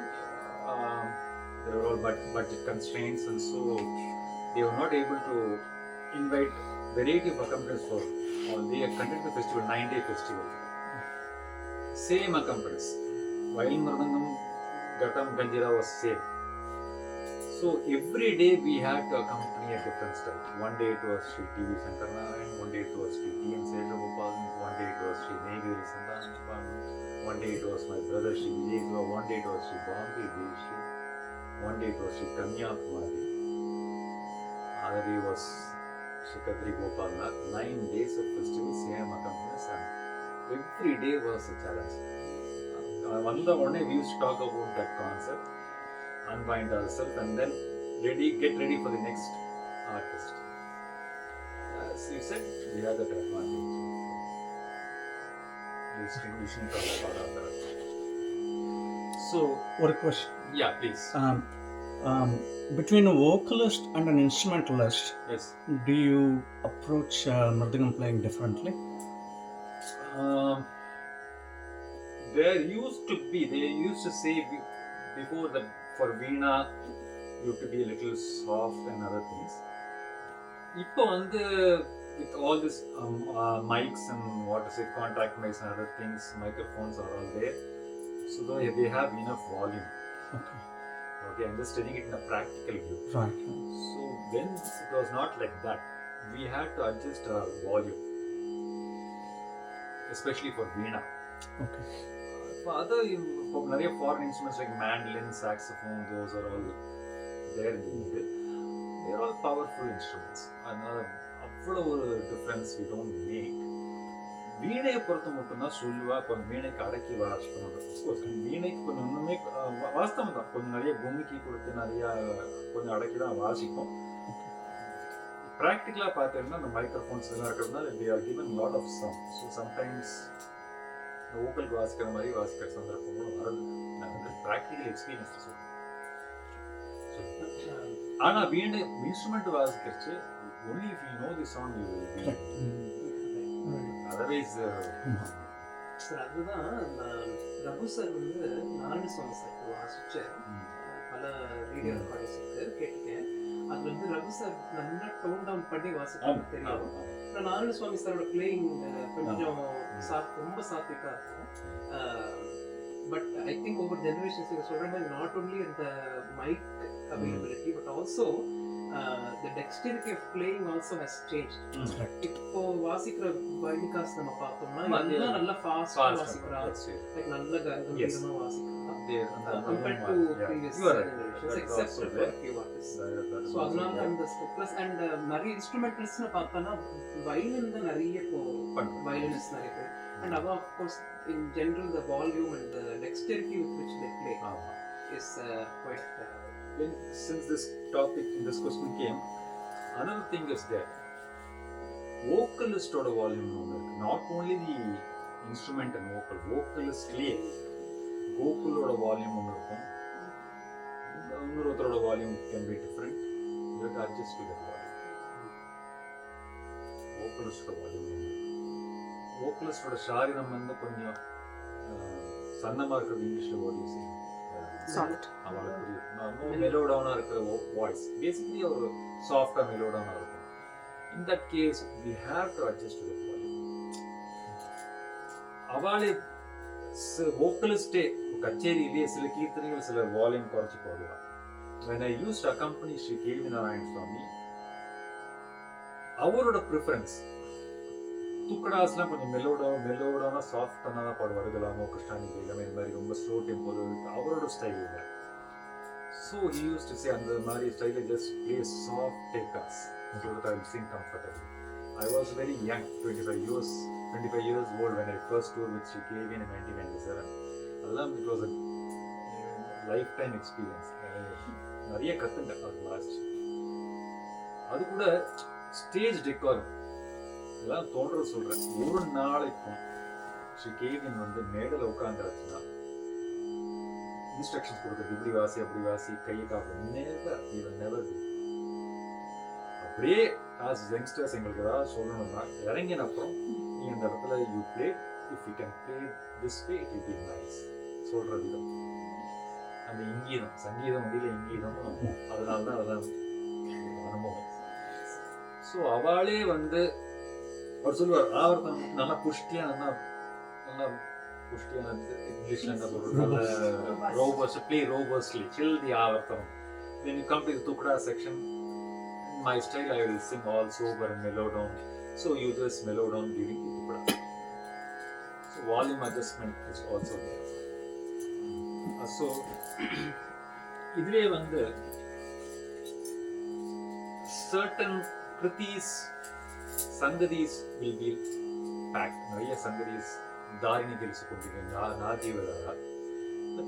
There were all budget constraints, and so they were not able to invite variety of accompanists for all. They conducted the festival, 9-day festival. Same accompanists. Violin, Mridangam, Ghatam, Ganjira was same. So every day we had to accompany a different style. One day it was Sri T.V. Sankarnarayan, one day it was Sri T.N. Seshagopalan, one day it was Sri Neyveli Sandanapalan, one day it was my brother Sri Vijay, one day it was Sri Bombay Deshi, one day it was Sri Kanyakumari, other day was Sri Kadri Gopalnath. 9 days of festival, same accompanist, and every day was a challenge. One day we used to talk about that concept, unwind ourselves, and then get ready for the next artist. As you said, we have that advantage. We shouldn't talk about others. So, What a question. yeah, please. Between a vocalist and an instrumentalist, Yes. do you approach Mridangam playing differently? There used to be, they used to say before that for Veena, you have to be a little soft and other things. இப்போ வந்து with all this mics and what to say, contact mics and other things, microphones are all there, so they have enough volume. Okay. Okay, I'm just telling it in a practical view. Right. So when it was not like that, we had to adjust our volume, especially for Veena. Okay. For other foreign instruments like mandolin, saxophone, those are all there in the middle. They are all powerful instruments. அவ்வளோ ஒரு difference we don't make. வீணையை பொறுத்த மட்டும்தான் சொல்லுவா கொஞ்சம் வீணைக்கு அடக்கி வாசிக்கணும். வீணைக்கு கொஞ்சம் இன்னுமே வாஸ்தவம் தான், கொஞ்சம் நிறைய பூமிக்கு கொடுத்து நிறையா கொஞ்சம் அடக்கி தான் வாசிப்போம். ப்ராக்டிக்கலாக பார்த்தீங்கன்னா அந்த மைக்ரோஃபோன்ஸ் எல்லாம் இருக்கிறதுனால they are given lot of sound. So sometimes இந்த ஓக்கலுக்கு வாசிக்கிற மாதிரி வாசிக்கிற சந்தர்ப்பங்களும் வருது. நான் வந்து ப்ராக்டிக்கல் எக்ஸ்பீரியன்ஸ் சொல்லுவேன். ஆனால் வீணை instrument வாசிக்கிறச்சு only if you know the song you will be. Otherwise, sir அதுதான் ரகு சார் வந்து நாராயண சுவாமி சார் வாசிச்ச பல ரேடியோ ரெக்கார்டிங்ஸ் இருக்கு, கேட்டிருக்கேன். அது வந்து ரகு சார் நல்லா டோன் டவுன் பண்ணி வாசிப்பாங்க தெரியும். ஆனால் நாராயண சுவாமி சாரோட பிளேயிங் கொஞ்சம் ரொம்ப சாத்விகா இருக்கும். But I think over generations நீங்கள் சொல்கிற மாதிரி நாட் ஓன்லி இந்த mic availability but also the dexterity of playing also has changed. இப்போ வாசிக்கிற வைலிகாஸ் நம்ம பார்த்தோம்னா எல்லாம் நல்லா ஃபாஸ்டா வாசிக்கிறாங்க, லைக் நல்ல கம்பீரமா வாசிக்கிறாங்க compared to previous generations except for a few artists. So அதனால அந்த ப்ளஸ் அண்ட் நிறைய இன்ஸ்ட்ருமெண்டல்ஸ்னு பார்த்தோம்னா வயலின் தான் நிறைய இப்போ வயலினிஸ்ட் நிறைய பேர். அண்ட் அவ of course in general the volume and the dexterity with which they play ஆமா. is quite When, since this topic, this question came, another thing is that vocalist oda volume ஒன்று இருக்கு. Not only the instrument and vocal, vocalistலயே vocaloட volume ஒன்று இருக்கும். இன்னொருத்தரோட volume can be different. You have to adjust to that volume. vocalist oda volume ஒன்று இருக்கு. vocalist oda ஷாரிரம் வந்து கொஞ்சம் சன்னமா இருக்கிறது இங்கிலீஷ்ல what do you say? Soft. அவளுக்கு புரியும். மெலோடவுனா இருக்கிற வாய்ஸ் பேசிக்கலி ஒரு சாஃப்டா மெலோடவுனா இருக்கும். In that case we have to adjust to the volume. அவளே வோக்கலிஸ்டே கச்சேரியிலேயே சில கீர்த்தனைகள் சில வால்யூம் குறைச்சி போடலாம். when I used to accompany Sri K.V. Narayan Swami, அவரோட ப்ரிஃபரன்ஸ் துக்கடாஸ்லாம் கொஞ்சம் மெலோடான சாஃப்டான தான் பாடுவார். இதெல்லாமோ கிருஷ்ணானி எல்லாமே இந்த மாதிரி ரொம்ப ஸ்லோ டெம்போல அவரோட ஸ்டைல் இல்லை. So he use to say அந்த மாதிரி ஸ்டைலில் ஜஸ்ட் ப்ளே சாஃப்ட் டேக்காஸ் so that I will sing comfortably. I was very young, 25 years old when I first toured with Sri K.V. in 1997. அதெல்லாம் it was a lifetime experience. நிறைய கற்றுண்டேன் அது last. அது கூட stage decor இதெல்லாம் தோன்றது சொல்கிறேன். ஒரு நாளைக்கும் ஸ்ரீ கேவின் வந்து மேடல் உட்காந்துருச்சுன்னா இன்ஸ்ட்ரக்ஷன்ஸ் கொடுக்குறது இப்படி வாசி அப்படி வாசி கையை காப்பு நெவர் டூ. அப்படியே ஆஸ் யங்ஸ்டர்ஸ் எங்களுக்கு ஏதாவது சொல்லணும்னா இறங்கின அப்புறம் நீ அந்த இடத்துல you play if you can play this way it will be nice சொல்கிற விதம். அந்த இங்கீதம் சங்கீதம் முடியல இங்கீதம் அதனால தான் அதெல்லாம் அனுபவம். ஸோ அவளே வந்து அவர் சொல்லுவார் ஆவர்த்தனம் நல்லா புஷ்டியாக நல்லா புஷ்டியாக இங்கிலீஷில் என்ன சொல்கிறது நல்ல ரோபஸ் ப்ளே ரோபஸ்லி சில் தி ஆவர்த்தனம். when you come to the tukda section, in my style I will sing all sober and mellow down, so you just mellow down during the tukda. So volume adjustment is also there. So இதுவே வந்து certain kritis sangadis will be packed. நிறைய சங்கதிஸ் தாரிணி தெரிச்சுக்கொண்டிருக்க நாஜீவராக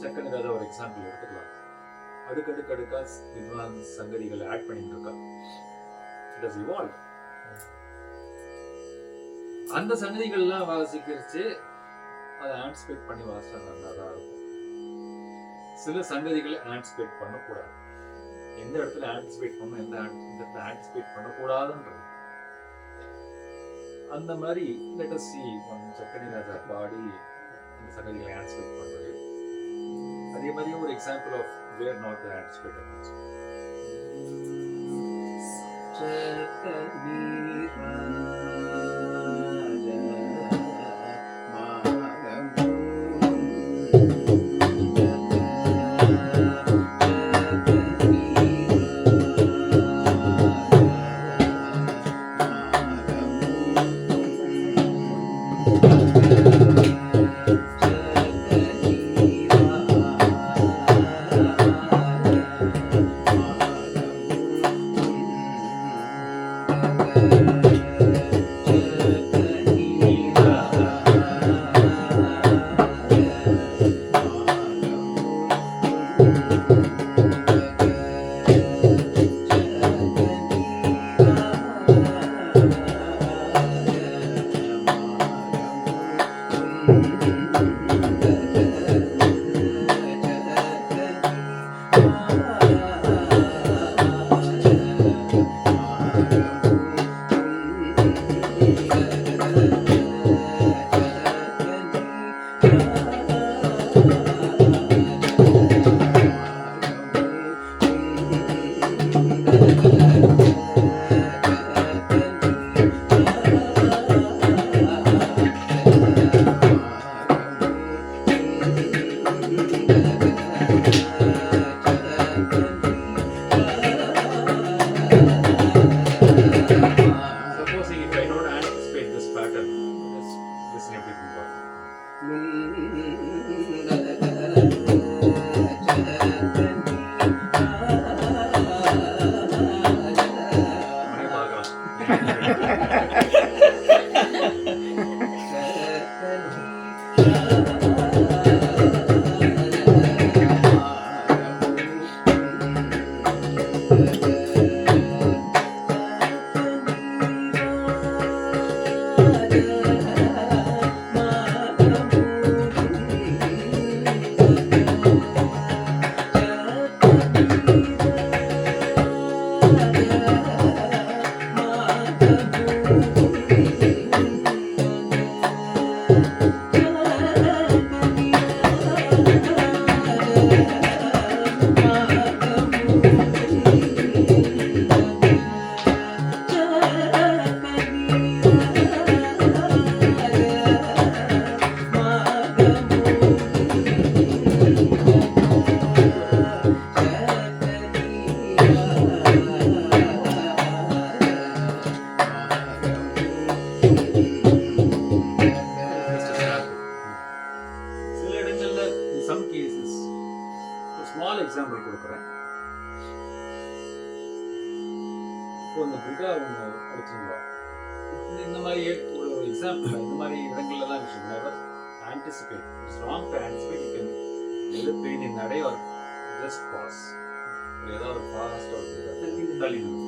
சக்கன ராஜா ஒரு example எடுத்துக்கலாம். அடுக்கடுக்கடுக்கா வித்வான் சங்கதிகள் add பண்ணிட்டு இருக்கா. It has evolve. அந்த சங்கதிகள்லாம் வாசிக்கிறச்சு அதை ஆன்டிசிபேட் பண்ணி வாசிச்சா நல்லா தான் இருக்கும். சில சங்கதிகளை ஆன்டிசிபேட் பண்ணக்கூடாது. எந்த இடத்துல ஆன்டிசிபேட் பண்ணணும் எந்த இடத்துல ஆன்டிசிபேட் பண்ணக்கூடாதுன்றது அந்த மாதிரி let us see Chakkani Raja பாடி அந்த சங்கதிகளை ஆன்டிசிபேட் பண்றது. அதே மாதிரி ஒரு example of where not anticipated also. Supposing if I don't anticipate this pattern, just listen everything back. அவனே பார்க்கலாம். பிரிகா ஒன்று அடிச்சுங்களா இந்த மாதிரி ஒரு எக்ஸாம்பிள் இந்த மாதிரி இடங்கள்லாம் we should never anticipate. It's wrong to anticipate. You can either பெயின் நடை ஆர் ஜஸ்ட் பாஸ். ஏதாவது ஃபாஸ்ட் தள்ளி பண்ணலாம்.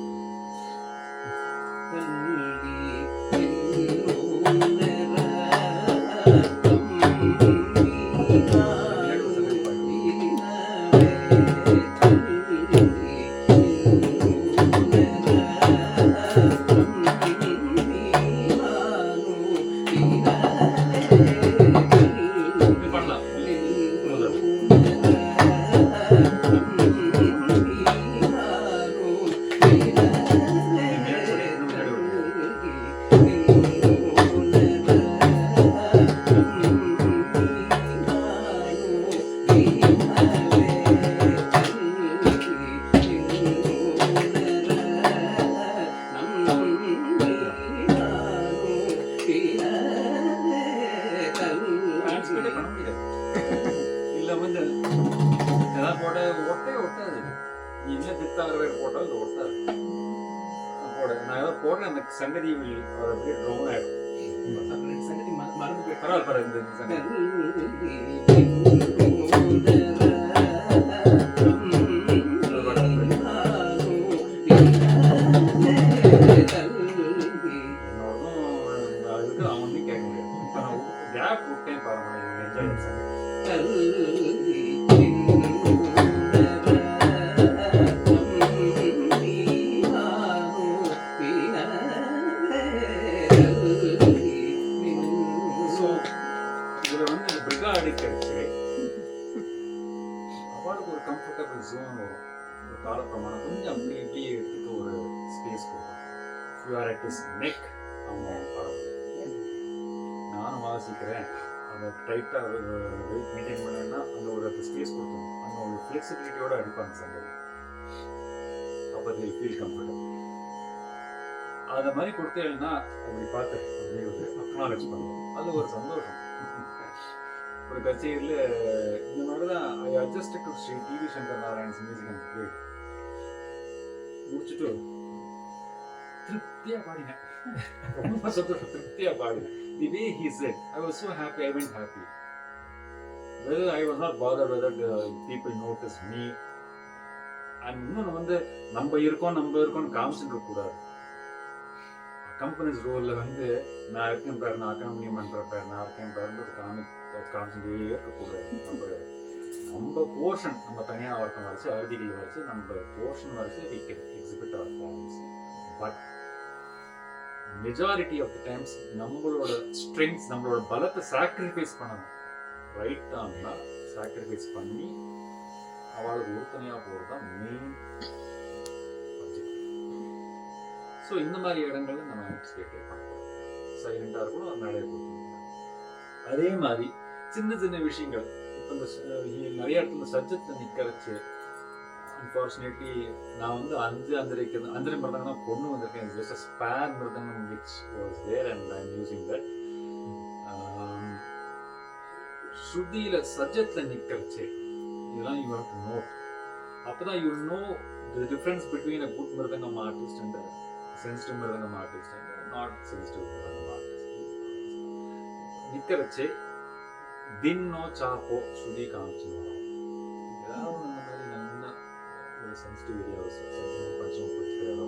ஆன்டிசிபேட்டே பண்ண முடியாது. இல்லை வந்து எதாவது போட்ட ஒட்டாது. நீ என்ன திட்டாகிற வேறு போட்டால் அது ஒட்டாது. போட நான் ஏதாவது போடுறேன் அந்த சங்கதி அப்படியே ட்ரோன் ஆகிடும். சங்கதி மறந்து போய் பரவாயில்ல இந்த சங்கதி என்னோடதும் அதுக்கு அவனையும் கேட்க முடியாது. இப்போ நான் கேப் விட்டேன் பாருங்க. என்ஜாய் சங்கதி ஸோ இதில் வந்து இந்த பிரிகா அடிக்கிறச்சு அவளுக்கு ஒரு கம்ஃபர்டபுள் ஜோன் வரும். ஒரு காலப்பிரமாணம் கொஞ்சம் அப்படி இப்படி எடுத்துக்க ஒரு ஸ்பேஸ் கொடுக்கும். ஃபியூஆரிட்டிஸ் நெக் அவங்க படம் நானும் வாசிக்கிறேன். அதை டைட்டாக வெயிட் மெயின்டைன் பண்ணேன்னா அங்கே ஒரு ஸ்பேஸ் கொடுக்கணும். அங்கே ஒரு ஃப்ளெக்சிபிலிட்டியோடு அடிப்பாங்க சங்கதி. அப்போ they feel comfortable. அதை மாதிரி கொடுத்தேன்னா அப்படி பார்த்து அப்படி ஒரு அக்னாலேஜ் பண்ணுவோம். அது ஒரு சந்தோஷம். ஒரு கச்சேரியில் இந்த மாதிரி தான் I adjust to Shri TV Shankar Narayan music and played முடிச்சுட்டு திருப்தியாக பாடினேன். ரொம்ப சந்தோஷம். திருப்தியாக பாடினேன். The way he said, I was so happy, I went happy. Whether I was not bothered whether the people noticed me. And இன்னொன்று வந்து நம்ம இருக்கோம்னு காமிச்சுட்டு இருக்கக்கூடாது. கம்பெனிஸ் ரோலில் வந்து நான் இருக்கேன் பேர், நான் அக்கம்பெனி பண்ணுற பேர், நான் இருக்கேன் பேருன்றது காமிச்சுட்டே இருக்கக்கூடாது. நம்ம போர்ஷன் நம்ம தனியாக ஒருத்தம் வரைச்சி அறுதிகள் வரைச்சி நம்ம போர்ஷன் வரைச்சி we can exhibit our forms. But majority of the times நம்மளோட ஸ்ட்ரெங்க்ஸ் நம்மளோட பலத்தை சாக்ரிஃபைஸ் பண்ணணும். ரைட்டானா சாக்ரிஃபைஸ் பண்ணி அவளுக்கு உறுதுணையாக போகிறது தான் மெயின் சப்ஜெக்ட். ஸோ இந்த மாதிரி இடங்கள்ல நம்ம ஆன்டிசிபேட் பண்ணணும். சைலண்டாக இருக்கணும், நிறைய கொடுக்கணும். அதே மாதிரி சின்ன சின்ன விஷயங்கள் இப்போ இந்த நிறைய இடத்துல சப்ஜெக்டில் நிற்க வச்சு அன்ஃபார்ச்சுனேட்லி நான் வந்து அஞ்சரை மிருதங்கம் தான் கொண்டு வந்திருக்கேன். Just a spare mridangam which was there and I am using that. ஸ்ருதியில் சப்ஜெக்டில் நிற்க வச்சு இதெல்லாம் யூ ஹேவ் டு நோட். அப்போ தான் you know the difference between a good mridangam artist and sensitive mridangam artist and not sensitive mridangam artist. நிற்க வச்சு தின்னோ சாப்போ ஸ்ருதி காமிச்சுன்னு வரும். ஏதாவது இந்த மாதிரி நல்ல ஒரு சென்சிட்டிவ் ஏரியாஸ் படிச்சோம் கொடுத்துக்கிறதோ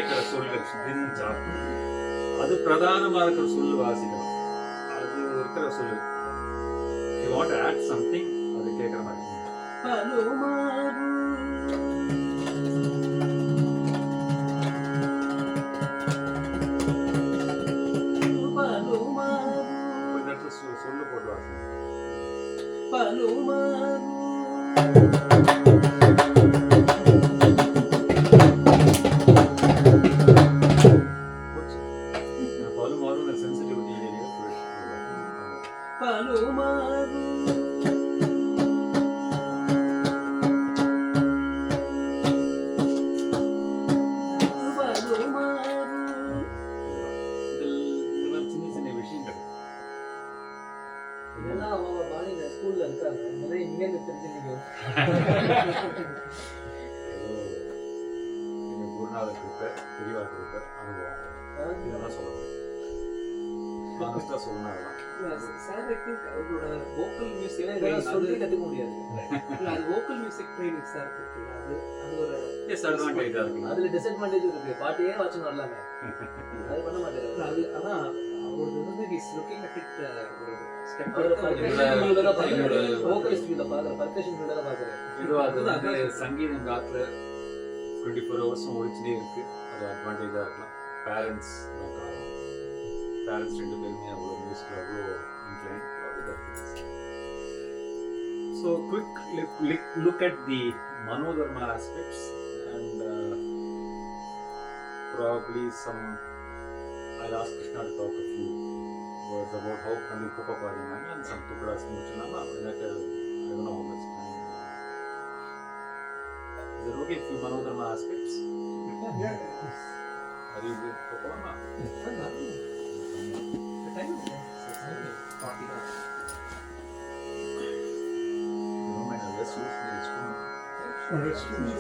கேட்கிற சொல்கள் தின் ஜாப் அது பிரதானமா இருக்கிற சொல்லு வாசிக்கணும். அது இருக்கிற சொல்லு யூ வாண்ட் ஆட் சம்திங் அது கேட்கிற மாதிரி. கொஞ்ச நேரத்துல சொல்லு போட்டு வாசிக்கணும். பலுமாறும் சென்சிட்டிவிட்டி ஏரியா இதெல்லாம் சின்ன சின்ன விஷயங்கள். இதெல்லாம் அவன் பாணியில ஸ்கூல்ல இருக்காங்க. நிறைய இங்கேருந்து தெரிஞ்சுனீங்க. ஏதோ குருநாதர் கிட்ட பெரியவா கிட்ட அனுபவம் இதெல்லாம் சொல்லணும். ஆனஸ்டா சொல்லணும். சார் ஐ திங்க் அவரோட வோக்கல் மியூசிக் இதெல்லாம் சொல்லி கத்துக்க முடியாது. அது வோக்கல் மியூசிக் ட்ரைனிங் சார் இருக்குல்ல, அது ஒரு டிஸ்அட்வான்டேஜா இருக்கு. அதுல டிஸ்அட்வான்டேஜ் இருக்கு. பாட்டியே வாட்ச் வரலாங்க. அது பண்ண மாட்டாரு. அது அதான் அவரோட வந்து ஹிஸ் லுக்கிங் அட் இட் ஒரு ஸ்டெப் அவரை percussion field தான் பாக்குறாரு. என்னோட- vocalist field தான் பாக்குறாரு. percussion field தான் பாக்குறாரு. ஏதோ அது வந்து சங்கீதம் காத்துல 24 hours ஓடிச்சுட்டே இருக்கு. அது அட்வான்டேஜா இருக்கலாம். பேரண்ட்ஸ் தான் காரணம். பேரண்ட்ஸ் 2 பேருமே அவ்வளோ மியூசிக்கில் அவ்வளோ incline. So quick look at the manodharma aspects and probably some I'll ask Krishna to talk a few words about how can we cook up our mind and some tukras முடிச்சோம்னா எனக்கு I don't know how much time. Is it okay if you Manodharma aspects? Are you good for Pama? You know, my nervous use the restroom.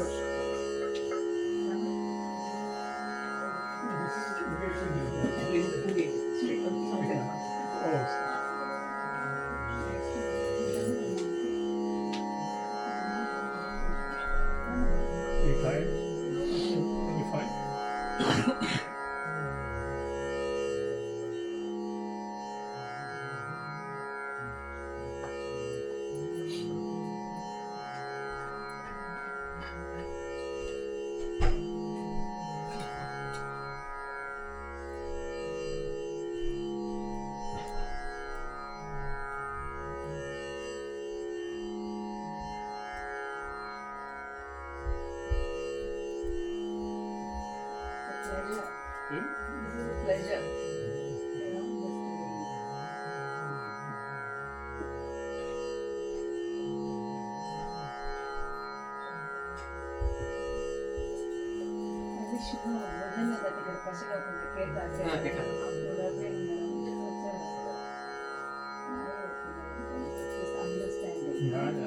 Pleasure.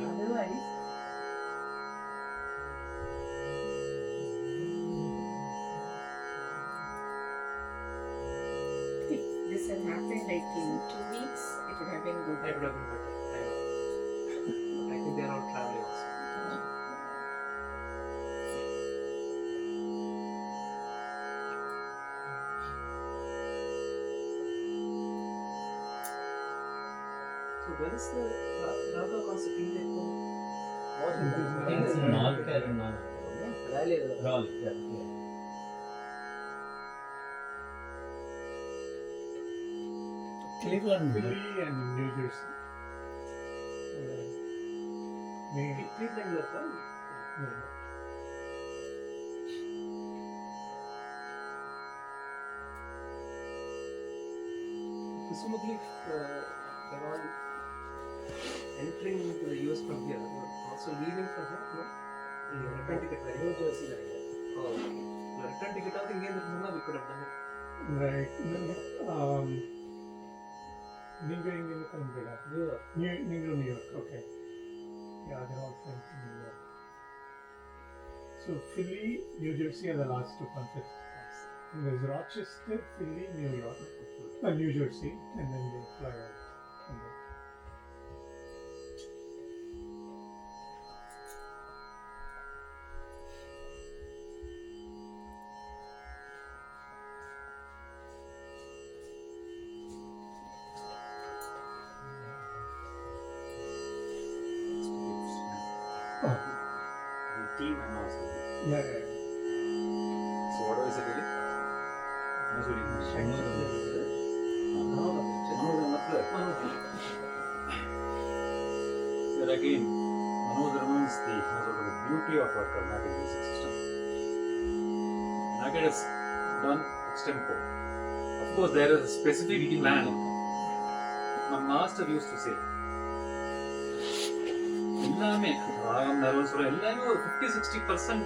Otherwise, if this had happened like in 2 weeks, it would have been good. I would have been better. I think they are all traveling also. So where is the Raga concept in there? வேலையை எழுதுறாரு. Cleveland. Philly and New Jersey. Cleveland இருக்கா? Presumably, they're all entering into the US from here, also leaving from here, no? Return ticket very new Jersey நினைக்கிறேன். Oh, okay. Return ticket ஆவது இங்கே இருந்திருந்தா we could have done it. Right. நீங்க எங்க கிளம்புறீங்க? New York. நீங்களும் New York. Okay. Yeah, they're all from New York. So Philly, New Jersey are the last two concerts. And there's Rochester, Philly, New York, New Jersey, and then they fly out from there. Yeah, yeah. So what was it really? என்ன சொல்லிருக்கீங்க? There again, Manodharma is the beauty of our Carnatic music system. Carnatic has done extempo. Of course, there is a specific plan. My master used to say, எல்லாமே ராகம் நர்வஸ்வரம் எல்லாமே ஒரு 50-60%